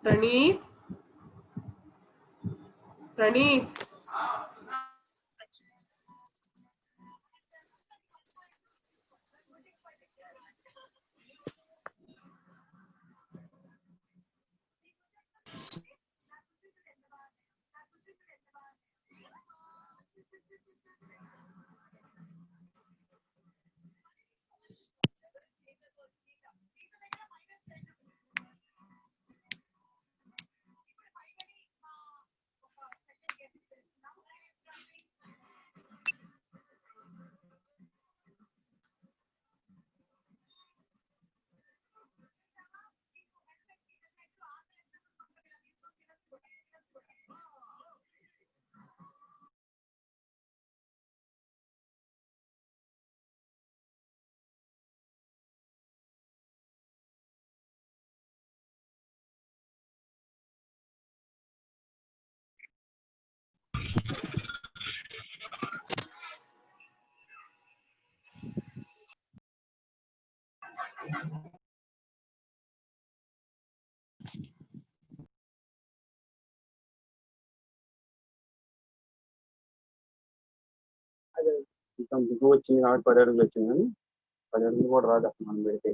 प्रणीत प्रणीत వచ్చింది కాబట్టి 10 అడుగులు వచ్చింది, కానీ 10 అడుగులు కూడా రాదు అసలు మనం పెడితే.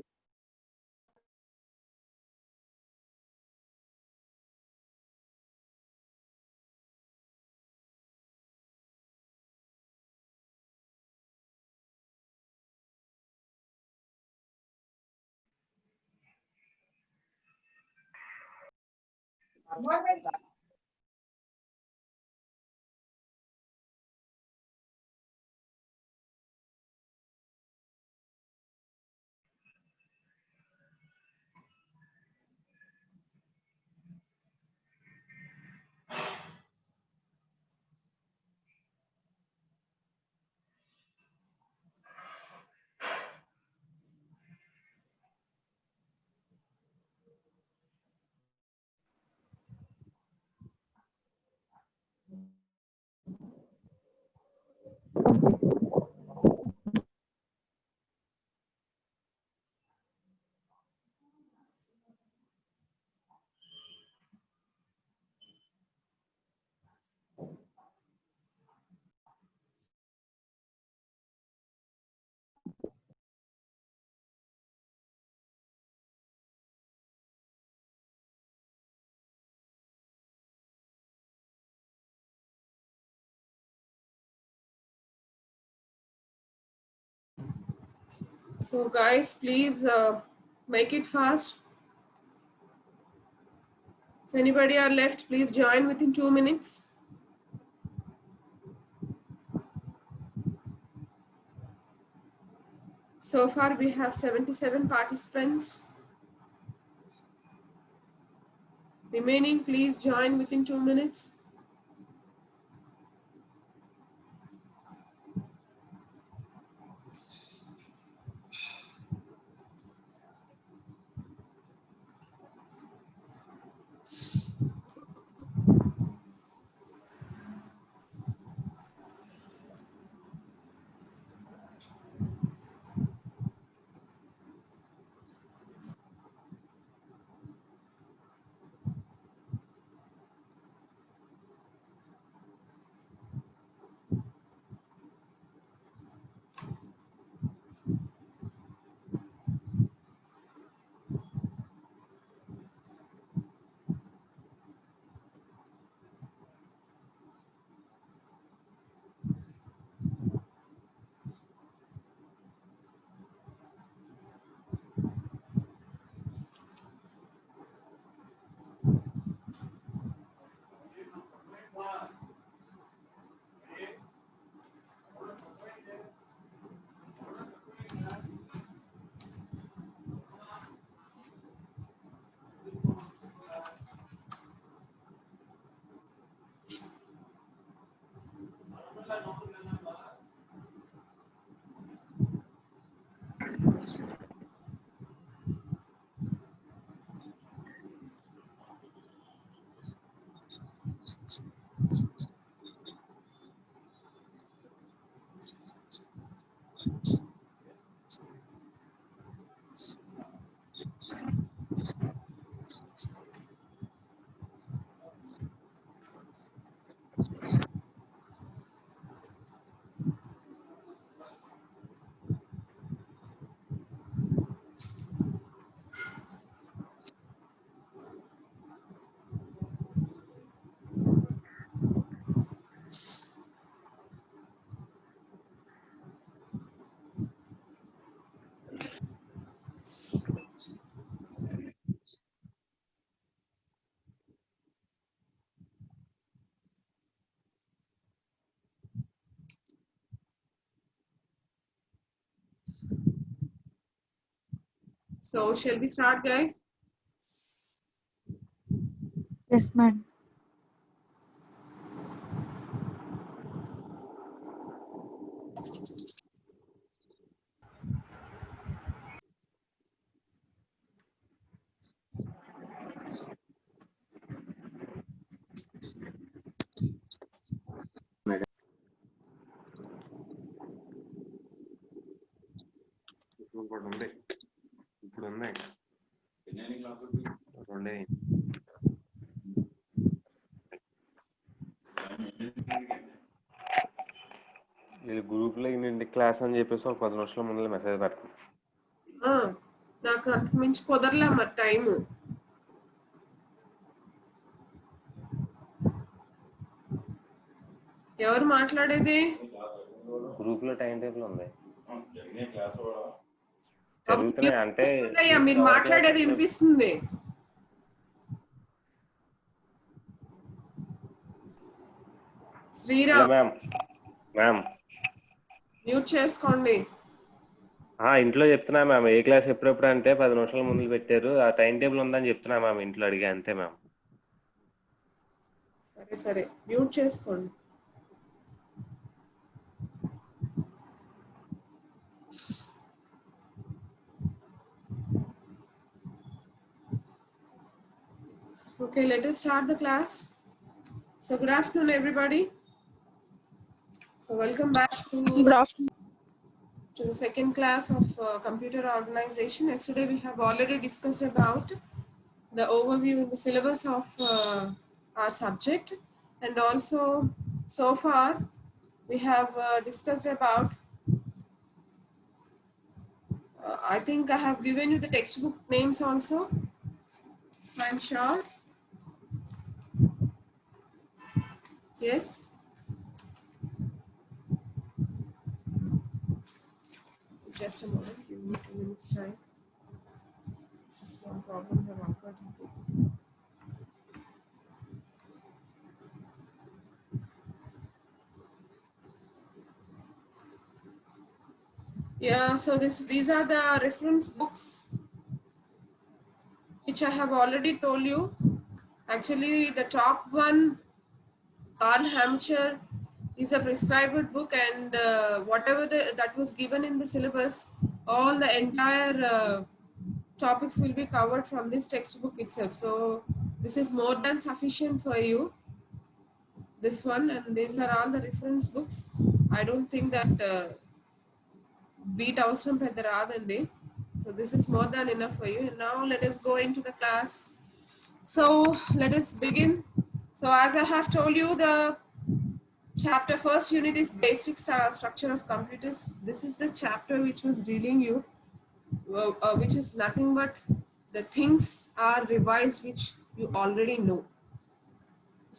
So guys, please make it fast. If anybody are left, please join within 2 minutes. So far we have 77 participants. Remaining, please join within 2 minutes. So shall we start, guys? Yes, ma'am. ఇంకోటి ఉంది ఇప్పుడు ఉన్నాయి రెండే వీళ్ళు గ్రూప్లో ఇంటి class అని చెప్పేసి ఒక 10 నిమిషాల ముందు మెసేజ్ పెడతాను. నాకు అంత మించి కుదరలే మరి టైము. ఎవరు మాట్లాడేది? గ్రూప్ లో టైం టేబుల్ ఉంది, జరుగుతున్నాయి. అంటే మీరు మాట్లాడేది వినిపిస్తుంది. శ్రీరామ్ మ్యామ్ మ్యూట్ చేసుకోండి. ఇంట్లో చెప్తున్నా మ్యామ్, ఏ క్లాస్ ఎప్పుడెప్పుడు అంటే 10 నిమిషాల ముందు పెట్టారు, ఆ టైం టేబుల్ ఉందని చెప్తున్నా మ్యామ్. ఇంట్లో అడిగా అంతే మ్యామ్. సరే సరే మ్యూట్ చేసుకోండి. Okay, let us start the class. So good afternoon, everybody. So welcome back to the second class of computer organization. Yesterday we have already discussed about the overview and the syllabus of our subject, and also so far we have discussed about I think I have given you the textbook names also, I'm sure. Yes. Just a moment. 2 minutes time. This is one problem have occurred. Yeah, so these are the reference books which I have already told you. Actually, the top one, Carl Hamcher, is a prescribed book, and whatever that was given in the syllabus, all the entire topics will be covered from this textbook itself. So this is more than sufficient for you. This one, and these are all the reference books. I don't think that beat అవసరం పెద్ద రాదండి. So this is more than enough for you. And now let us go into the class. So let us begin. So as I have told you, the chapter first unit is basic structure of computers. This is the chapter which was dealing you, which is nothing but the things are revised which you already know.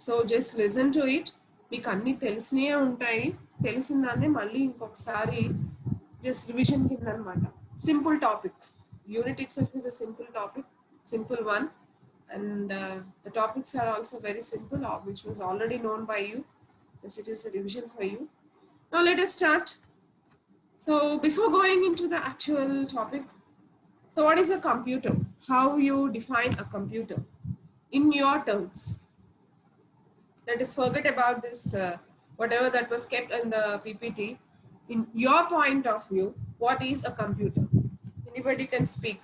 So just listen to it. మీకు అన్ని తెలిసినవే ఉంటాయి. తెలిసిన దాన్ని మళ్ళీ ఇంకొకసారి just revision కింద అన్నమాట. Simple topic. Unit itself is a simple topic, simple one, and the topics are also very simple, which was already known by you. Yes, it is a revision for you. Now let us start. So before going into the actual topic, so what is a computer? How you define a computer in your terms? Let us forget about this, whatever that was kept in the PPT. In your point of view, what is a computer? Anybody can speak.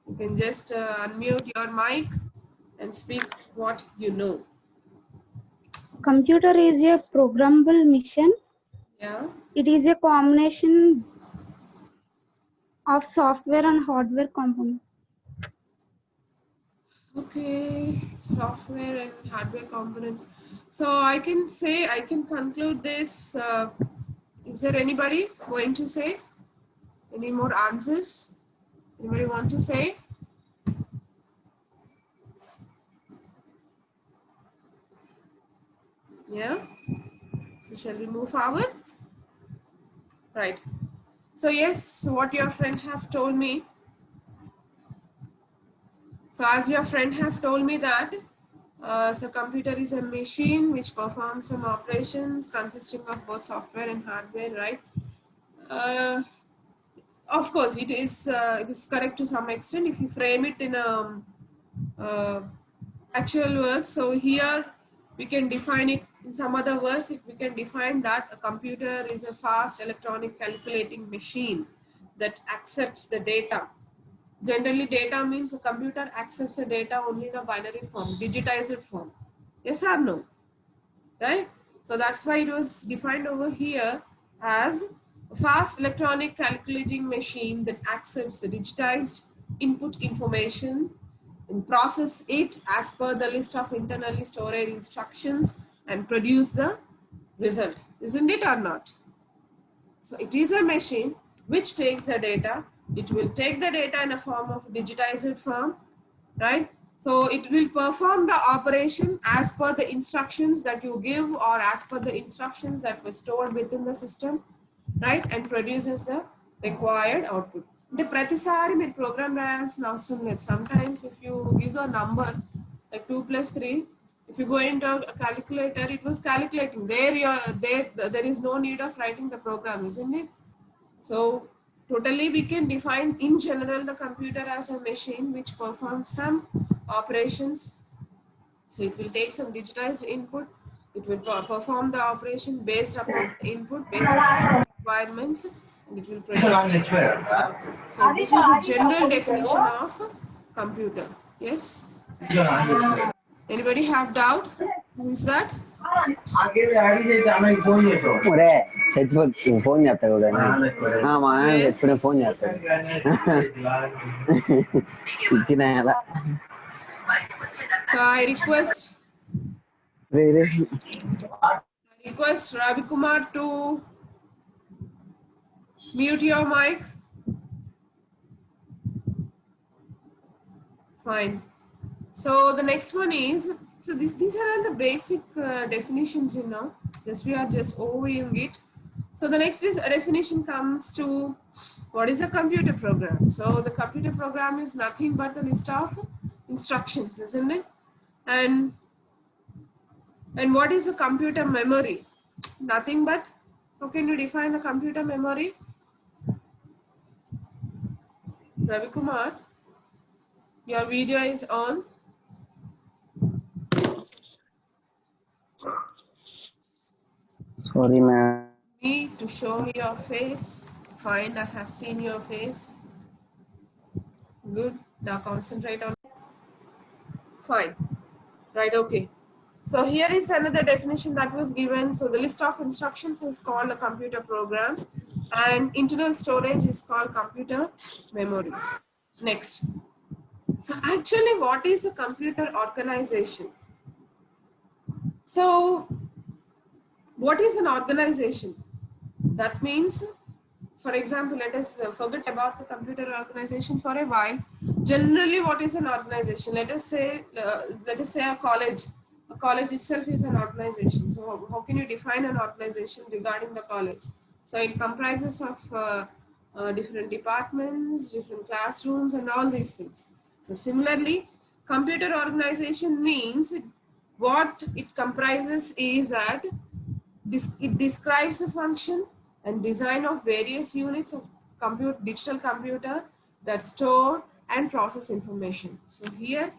You can just unmute your mic and speak what you know. Computer is a programmable machine. Yeah. It is a combination of software and hardware components. Okay, software and hardware components. So I can say, I can conclude this. Is there anybody going to say any more answers? Anybody want to say? Yeah. So shall we move forward? Right. So yes, what your friend have told me. So as your friend have told me that, so computer is a machine which performs some operations consisting of both software and hardware, right? Of course, it is correct to some extent if you frame it in a actual words. So here we can define it in some other words. If we can define that a computer is a fast electronic calculating machine that accepts the data. Generally, data means a computer accepts the data only in a binary form, digitized form. Yes or no? Right? So that's why it was defined over here as a fast electronic calculating machine that accepts the digitized input information and process it as per the list of internally stored instructions and produce the result. Isn't it or not? So it is a machine which takes the data. It will take the data in a form of digitized form, right? So it will perform the operation as per the instructions that you give or as per the instructions that were stored within the system, right? And produces the required output. The pratisari mein program రాయాల్సిన అవసరం లేదు. Sometimes if you give a number like 2 plus 3, if you go into a calculator, it was calculating. There is no need of writing the program, isn't it? So totally we can define in general the computer as a machine which performs some operations. So it will take some digitized input. It will perform the operation based upon the input, based on requirements, and it will produce output. So this is a general definition of computer. Yes? Anybody have doubt? Who is that? ఒరే చచ్చిపోతు phone చేస్తాడు కూడా మా ఆయన చచ్చిపోయిన phone చేస్తాడు ఇచ్చిన ఎలా So I request Ravi Kumar to mute your mic. Fine. So the next one is, so these are all the basic definitions, you know, we are just overviewing it. So So the next is a definition comes to what is a computer program. So the computer program is nothing but the list of instructions, isn't it? And what is a computer memory? Nothing but, how can you define the computer memory? Ravi Kumar, your video is on. Sorry, ma'am. Me to show me your face. Fine, I have seen your face. Good. Now concentrate on. Fine. Right, okay. So here is another definition that was given. So the list of instructions is called a computer program and internal storage is called computer memory. Next. So actually what is a computer organization? So what is an organization? That means, for example, let us forget about the computer organization for a while. Generally, what is an organization? Let us say a college. A college itself is an organization. So how can you define an organization regarding the college? So it comprises of different departments, different classrooms, and all these things. So similarly, computer organization means what it comprises is that it describes the function and design of various units of digital computer that store and process information. So here,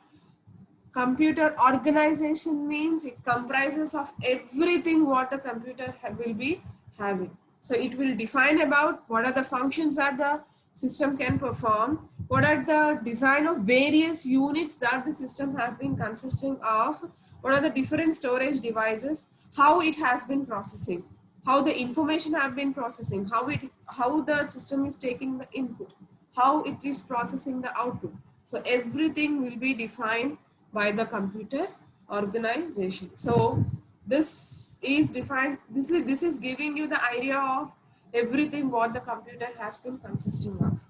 computer organization means it comprises of everything what the computer will be having. So it will define about what are the functions that the system can perform, what are the design of various units that the system have been consisting of, what are the different storage devices, how it has been processing, how the information have been processing, how the system is taking the input, how it is processing the output. So everything will be defined by the computer organization. So this is defined, this is giving you the idea of everything what the computer has been consisting of.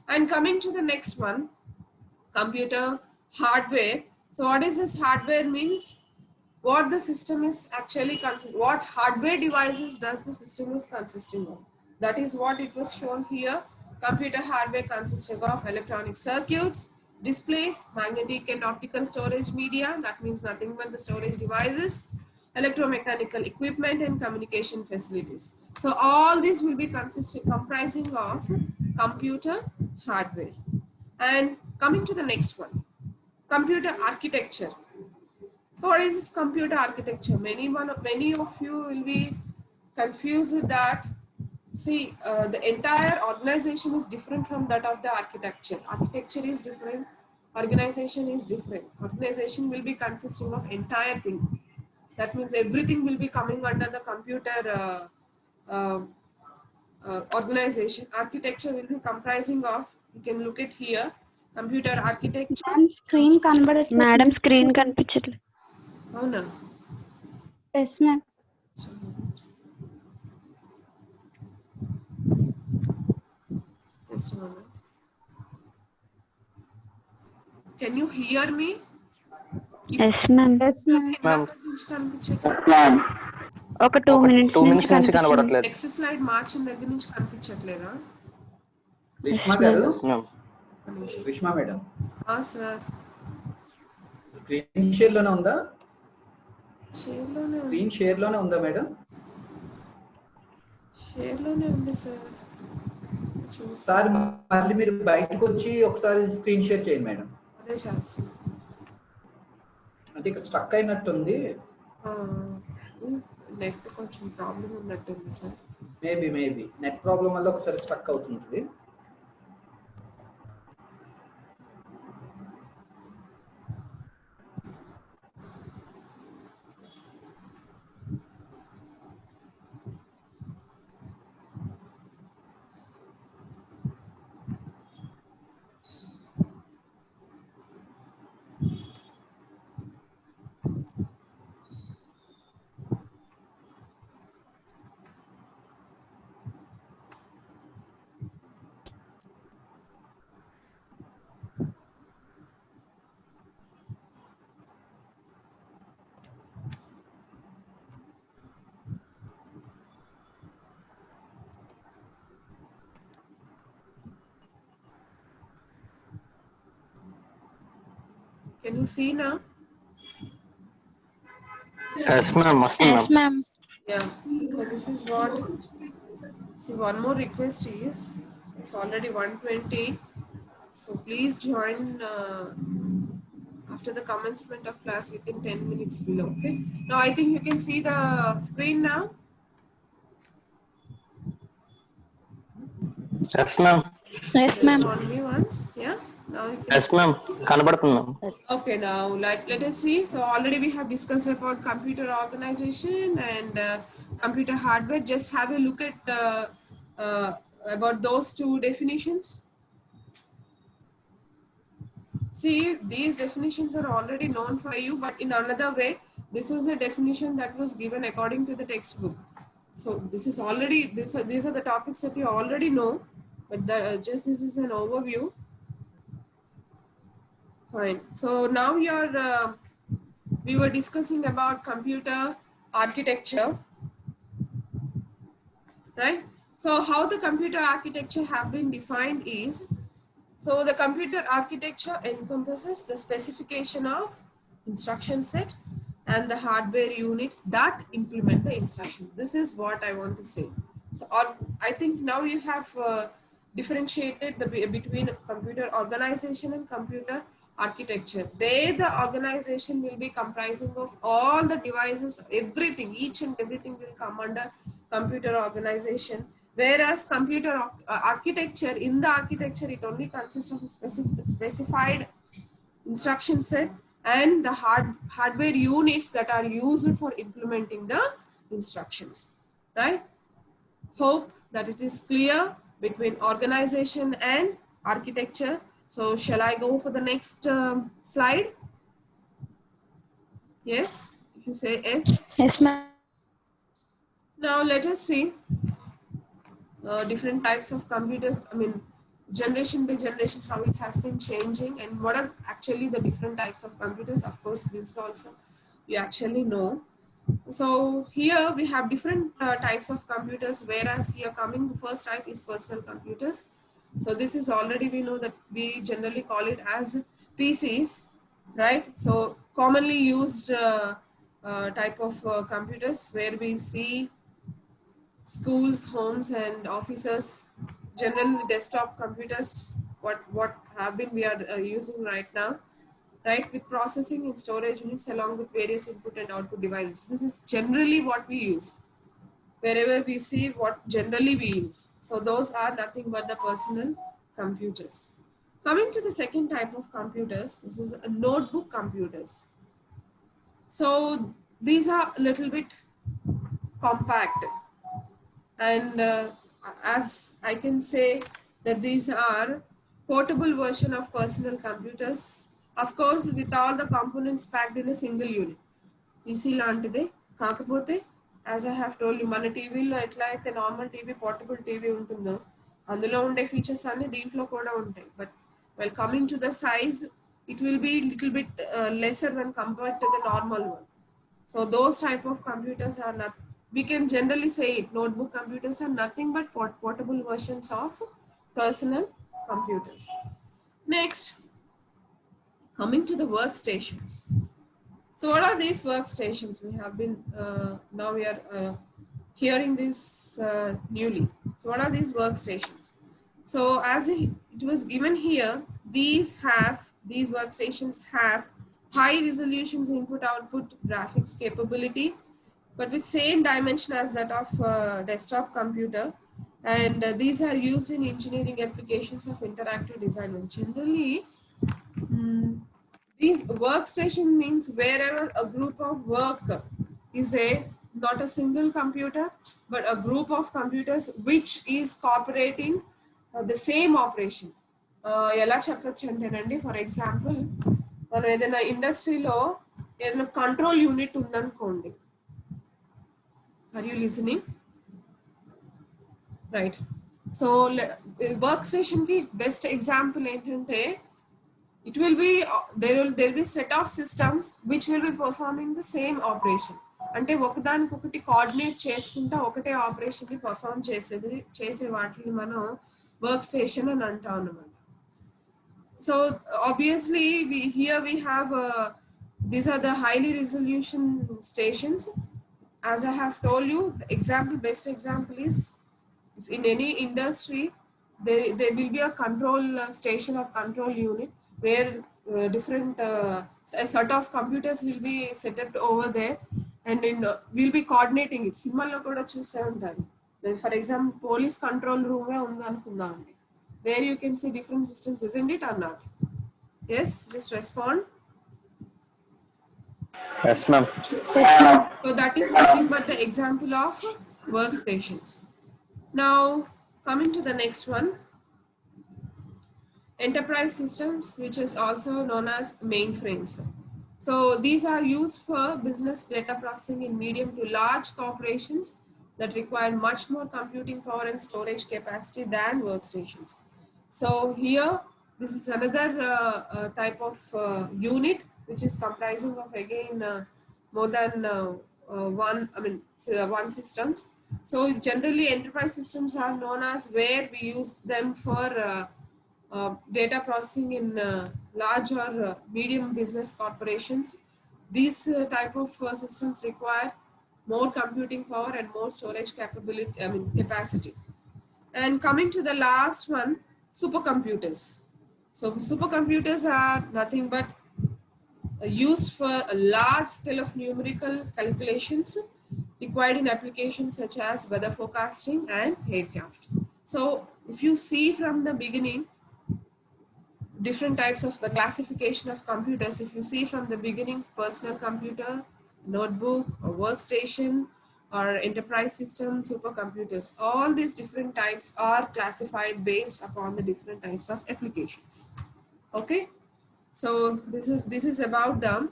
And coming to the next one, computer hardware. So what is this hardware means? What the system is actually what hardware devices does the system is consisting of. That is what it was shown here. Computer hardware consisting of electronic circuits, displays, magnetic and optical storage media, that means nothing but the storage devices, electromechanical equipment and communication facilities. So all this will be comprising of computer hardware. And coming to the next one, computer architecture. What is this computer architecture? Many of you will be confused that, see, the entire organization is different from that of the architecture. Architecture is different, organization is different. Organization will be consisting of entire thing. That means everything will be coming under the computer organization. Architecture will be comprising of, you can look at here, computer architecture. Ma'am, screen కనబడట్లేదు. Madam screen కనిపించట్లేదు. అవునా? Yes, ma'am. Just a moment. Can you hear me? Yes ma'am. Yes, ma'am. ఇందాక నుంచి కనిపించట్లేదు. ఒక 2 minutes 2 minutes నుంచి కనబడట్లేదు. Next slide మార్చిన దగ్గర నుంచి కనిపించట్లేదా? విష్మా గారు, ఒక నిమిషం. విష్మా మేడం, సార్ స్క్రీన్ షేర్ లోనే ఉందా? షేర్లోనే ఉంది. స్క్రీన్ షేర్ లోనే ఉందా మేడం? షేర్లోనే ఉంది సార్. సార్ మళ్ళీ మీరు బయటకు వచ్చి ఒకసారి స్క్రీన్ షేర్ చేయండి మేడం. అదే చేస్తాను. అంటే ఇక్కడ స్టక్ అయినట్టుంది. నెట్ కొంచెం ప్రాబ్లం ఉన్నట్టుంది సార్. మేబీ నెట్ ప్రాబ్లం వల్ల ఒకసారి స్టక్ అవుతుంది. Can you see now? Yes, ma'am. Yes, ma'am. Yeah. So this is what. So one more request is, it's already 1:20. So please join after the commencement of class within 10 minutes below. Okay. Now I think you can see the screen now. Yes, ma'am. Yes, ma'am. On me once. Yeah. Now you can. Yes, ma'am. కనబడుతుంది ma'am. Okay, now let us see. So already we have discussed about computer organization and computer hardware. Just have a look at about those two definitions. See, these definitions are already known for you, but in another way, this is a definition that was given according to the textbook. So this is already, these are the topics that you already know, but just this is an overview. Fine. So now we were discussing about computer architecture, right? So how the computer architecture have been defined is, so the computer architecture encompasses the specification of instruction set and the hardware units that implement the instruction. This is what I want to say. So I think now you have differentiated between computer organization and computer architecture. There the organization will be comprising of all the devices, everything, each and everything will come under computer organization. Whereas computer architecture, in the architecture, it only consists of a specified instruction set and the hardware units that are used for implementing the instructions, right? Hope that it is clear between organization and architecture. So shall I go for the next slide? Yes, if you say yes. Yes, ma'am. Now let us see different types of computers. I mean, generation by generation, how it has been changing and what are actually the different types of computers. Of course, this also you actually know. So here we have different types of computers, whereas here coming the first type is personal computers. So this is already, we know that we generally call it as PCs, right? So commonly used type of computers where we see schools, homes and offices, generally desktop computers, what have been we are using right now, right, with processing and storage units along with various input and output devices. This is generally what we use. Wherever we see, what generally we use. So those are nothing but the personal computers. Coming to the second type of computers, this is a notebook computers. So these are a little bit compact. And as I can say that these are portable version of personal computers, of course with all the components packed in a single unit. PC lantide kaakapote, as I have told you, mana TV lo etla aithe normal TV, portable TV untundo, అందులో ఉండే features అన్ని దీంట్లో కూడా ఉంటాయి. But while coming to the size, it will be little bit lesser when compared to the normal one. So those type of computers are not, we can generally say it, notebook computers are nothing but portable versions of personal computers. Next, coming to the workstations. So what are these workstations? We have been, now we are hearing this newly. So what are these workstations? So as it was given here, these workstations have high resolutions input-output graphics capability, but with same dimension as that of desktop computer. And these are used in engineering applications of interactive design. And generally, these workstation means wherever a group of work is not a single computer, but a group of computers which is cooperating the same operation. ఎలా చెప్పొచ్చు అంటేనండి, for example మనం ఏదైనా ఇండస్ట్రీలో ఏదైనా control unit ఉందనుకోండి. Are you listening? Right. So work station కి best example ఏంటంటే, it will be there will be set of systems which will be performing the same operation. అంటే ఒకదానికొకటి కోఆర్డినేట్ చేసుకుంటా ఒకటే ఆపరేషన్ ని పర్ఫామ్ చేసే వాటిని మనం వర్క్ స్టేషన్ అని అంటాం అన్నమాట. So obviously we have these are the highly resolution stations. As I have told you, the best example is if in any industry there will be a control station or control unit where different a set of computers will be set up over there, and we'll be coordinating it. Simple lo kuda chuse untaru. For example, police control room undi anukundamanడి, where you can see different systems, isn't it or not? Yes, just respond. Yes, ma'am. So that is nothing but the example of workstations. Now coming to the next one, enterprise systems, which is also known as mainframes. So these are used for business data processing in medium to large corporations that require much more computing power and storage capacity than workstations. So here, this is another type of unit which is comprising of again more than one systems. So generally enterprise systems are known as where we use them for data processing in large or medium business corporations. These type of systems require more computing power and more storage capacity. And coming to the last one, supercomputers. So supercomputers are nothing but used for a large scale of numerical calculations required in applications such as weather forecasting and aircraft. So if you see from the beginning, different types of the classification of computers, if you see from the beginning, personal computer, notebook, or workstation, or enterprise system, supercomputers, all these different types are classified based upon the different types of applications. Okay, so this is about the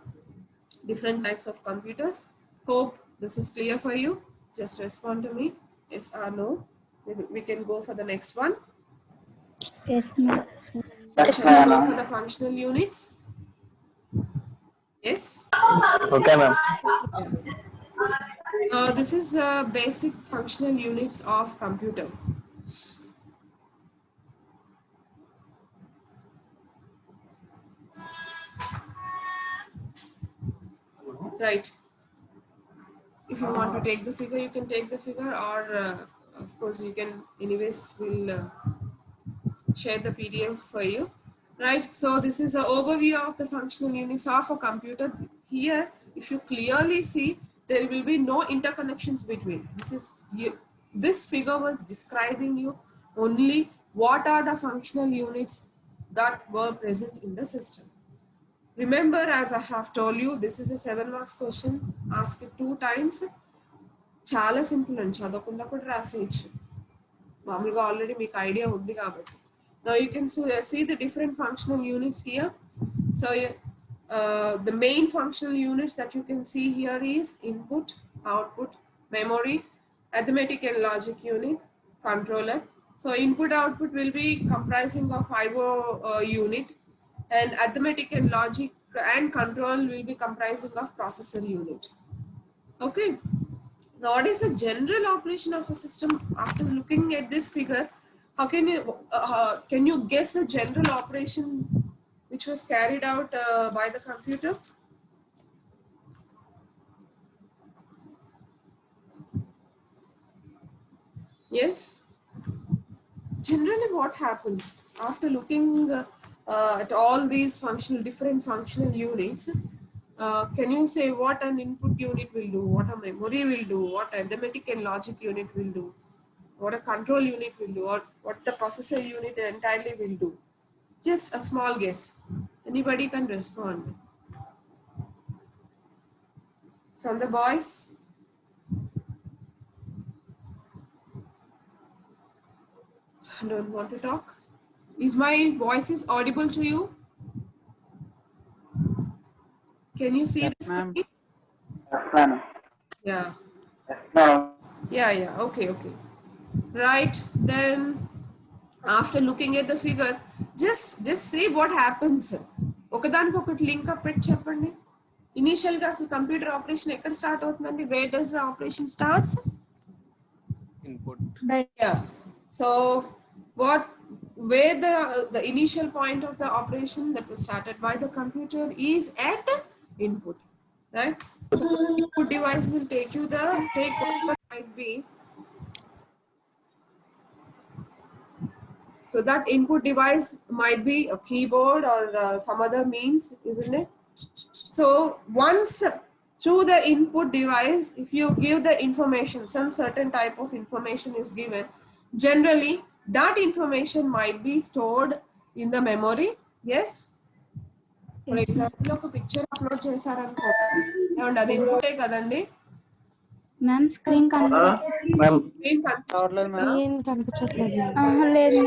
different types of computers. Hope this is clear for you. Just respond to me, yes or no. We can go for the next one. Yes, ma'am. So shall we go for the functional units? Yes. Okay, ma'am. This is the basic functional units of computer. Right. If you want to take the figure, you can take the figure, or of course you can, anyways, we'll share the PDFs for you. Right. So this is an overview of the functional units of a computer. Here, if you clearly see, there will be no interconnections between. This figure was describing you only what are the functional units that were present in the system. Remember, as I have told you, this is a 7 marks question. Ask it 2 times. Chala simple and chadakunda kuda raseyochu. Mamuluga already meeku idea undi kabatti. Now you can see the different functional units here. So the main functional units that you can see here is input, output, memory, arithmetic and logic unit, controller. So input output will be comprising of IO unit, and arithmetic and logic and control will be comprising of processor unit. Okay. So what is the general operation of a system? After looking at this figure, how can you guess the general operation which was carried out by the computer? Yes. Generally, what happens after looking at all these different functional units? Can you say what an input unit will do, what a memory will do, what arithmetic and logic unit will do, what a control unit will do, or what the processor unit entirely will do? Just a small guess. Anybody can respond. From the boys? Don't want to talk. Is my voice audible to you? Can you see this? Ma'am. Yes, ma'am. Yeah. Yes, ma'am. Yeah. Okay. Right. Then after looking at the figure, just see what happens. Okadaniki link up petti cheppandi. Initial ga asalu computer operation ekkada start avutundandi? Where does the operation starts? Input. Yeah. So what where the initial point of the operation that was started by the computer is at input, right? So the input device will take whatever might be. So that input device might be a keyboard or some other means, isn't it? So once through the input device, if you give the information, some certain type of information is given, generally that information might be stored in the memory. Yes. For Yes, ma'am. example, ఒక picture upload చేశారనుకో, ఏమండి అది ఇన్పుటే కదండి. Ma'am screen ma'am screen కనిపించట్లేదా? ఏం కనిపించట్లేదు. లేదు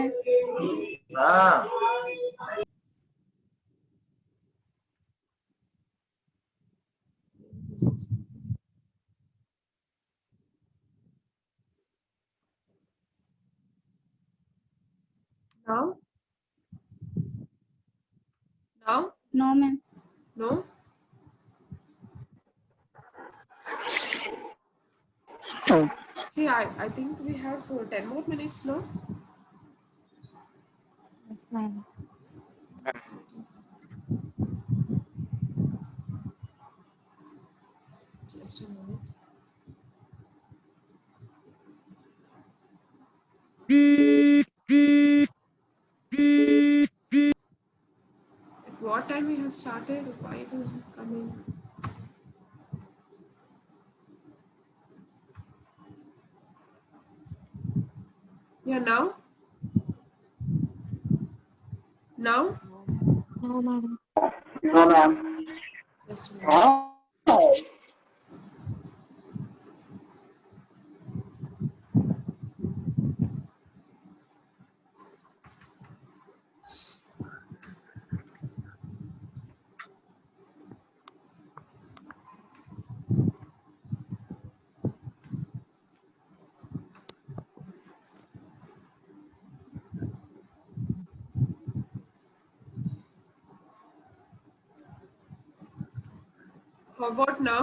ma'am. Now? Now? No ma'am. No? See, I think we have 10 more minutes, no? Yes, ma'am. Just a moment. At what time we have started? Why it is coming? Yeah, now? Now? No, madam. Just a minute. How about now?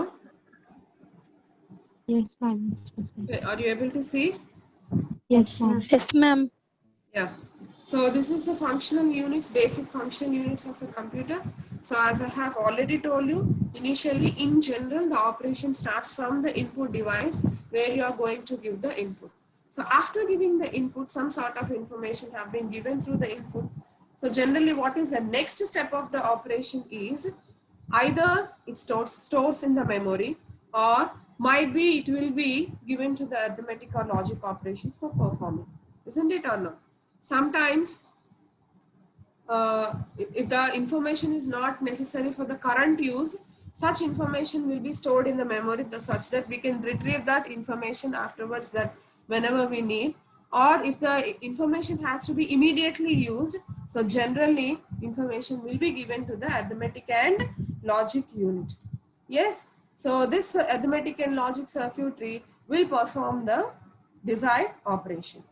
Yes, ma'am. Yes, ma'am. Okay, are you able to see? Yes, ma'am. Yes, ma'am. Yeah. So this is the functional units, basic functional units of a computer. So as I have already told you, initially in general, the operation starts from the input device where you are going to give the input. So after giving the input, some sort of information have been given through the input. So generally what is the next step of the operation is either it stores in the memory, or might be it will be given to the arithmetic or logic operations for performing. Isn't it or not? Sometimes if the information is not necessary for the current use, such information will be stored in the memory such that we can retrieve that information afterwards, that whenever we need. Or if the information has to be immediately used, so generally information will be given to the arithmetic and logic unit. Yes, so this arithmetic and logic circuitry will perform the desired operation.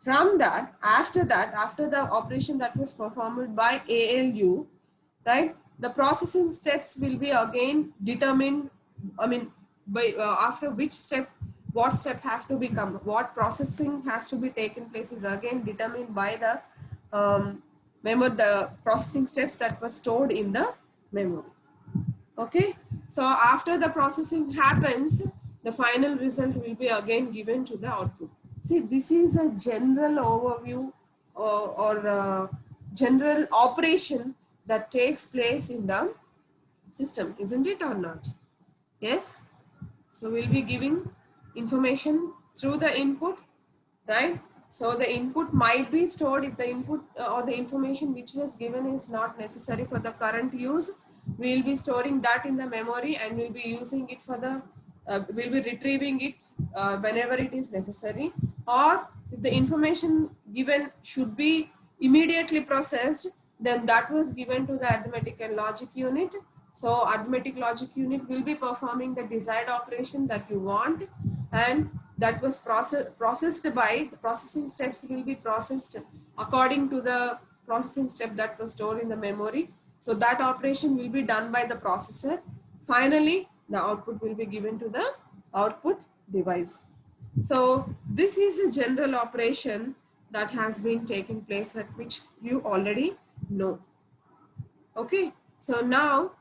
From that, after the operation that was performed by ALU, right, the processing steps will be again determined, by after which step, what step have to become, what processing has to be taken place is again determined by the the processing steps that were stored in the memory. Okay, so after the processing happens, the final result will be again given to the output. See, this is a general overview or general operation that takes place in the system, isn't it or not? Yes. So we'll be giving information through the input, right? So the input might be stored if the input or the information which was given is not necessary for the current use. We'll be storing that in the memory and we'll be using it for the, we'll be retrieving it whenever it is necessary. Or if the information given should be immediately processed, then that was given to the arithmetic and logic unit. So arithmetic logic unit will be performing the desired operation that you want, and that was processed by the processing steps will be processed according to the processing step that was stored in the memory. So that operation will be done by the processor. Finally, the output will be given to the output device. So this is a general operation that has been taking place, that which you already know. Okay, so now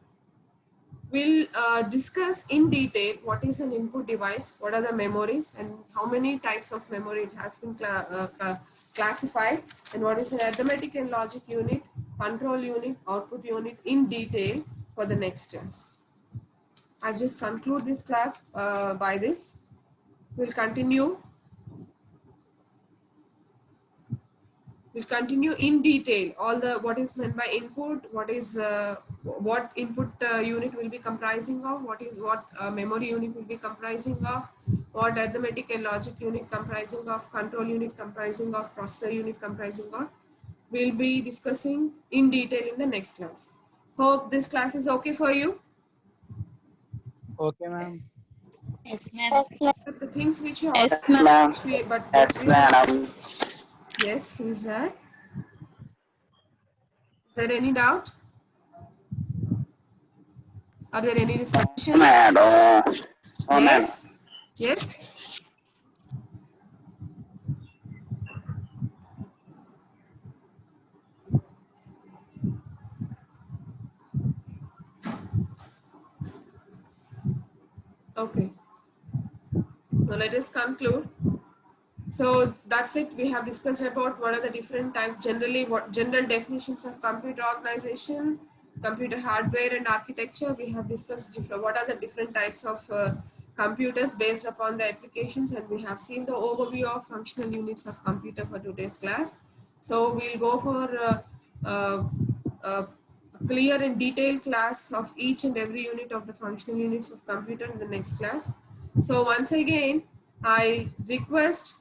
we'll discuss in detail what is an input device, what are the memories, and how many types of memory it has been classified, and what is an arithmetic and logic unit, control unit, output unit in detail for the next class. I'll just conclude this class by this. We'll continue in detail all the what is meant by input, what is what input unit will be comprising of, what memory unit will be comprising of, what arithmetic and logic unit comprising of, control unit comprising of, processor unit comprising of. We'll be discussing in detail in the next class. Hope this class is okay for you. Okay, ma'am. Yes, ma'am. But the things which you Yes, already ma'am. Yes, madam. Yes, who is that? Is there any doubt? Are there any suggestions? Madam. Oh, madam. Yes? Yes? Okay. Now let us conclude. So that's it. We have discussed about what are the different types, generally what general definitions of computer organization, computer hardware and architecture. We have discussed what are the different types of computers based upon the applications, and we have seen the overview of functional units of computer for today's class. So we'll go for a clear and detailed class of each and every unit of the functional units of computer in the next class. So once again, I request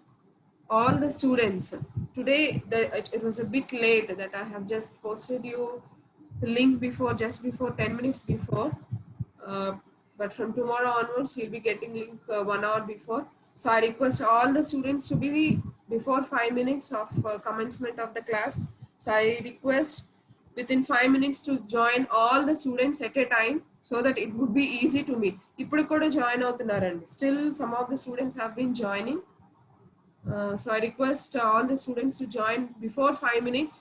all the students today, it was a bit late that I have just posted you the link before, just before 10 minutes before, but from tomorrow onwards you'll be getting link 1 hour before. So I request all the students to be before 5 minutes of commencement of the class. So I request within 5 minutes to join all the students at a time, so that it would be easy to meet. ఇప్పుడు కూడా join అవుతున్నారండి. Still some of the students have been joining. So I request all the students to join before 5 minutes.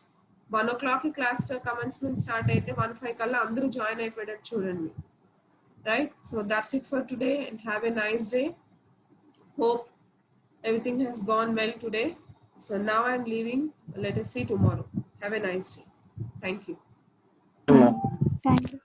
1 o'clock class commencement start అయితే 1:05 కల్లా అందరూ join అయిపోయేటట్టు చూడండి. Right? So that's it for today, and have a nice day. Hope everything has gone well today. So now I'm leaving. Let us see tomorrow. Have a nice day. Thank you. Thank you.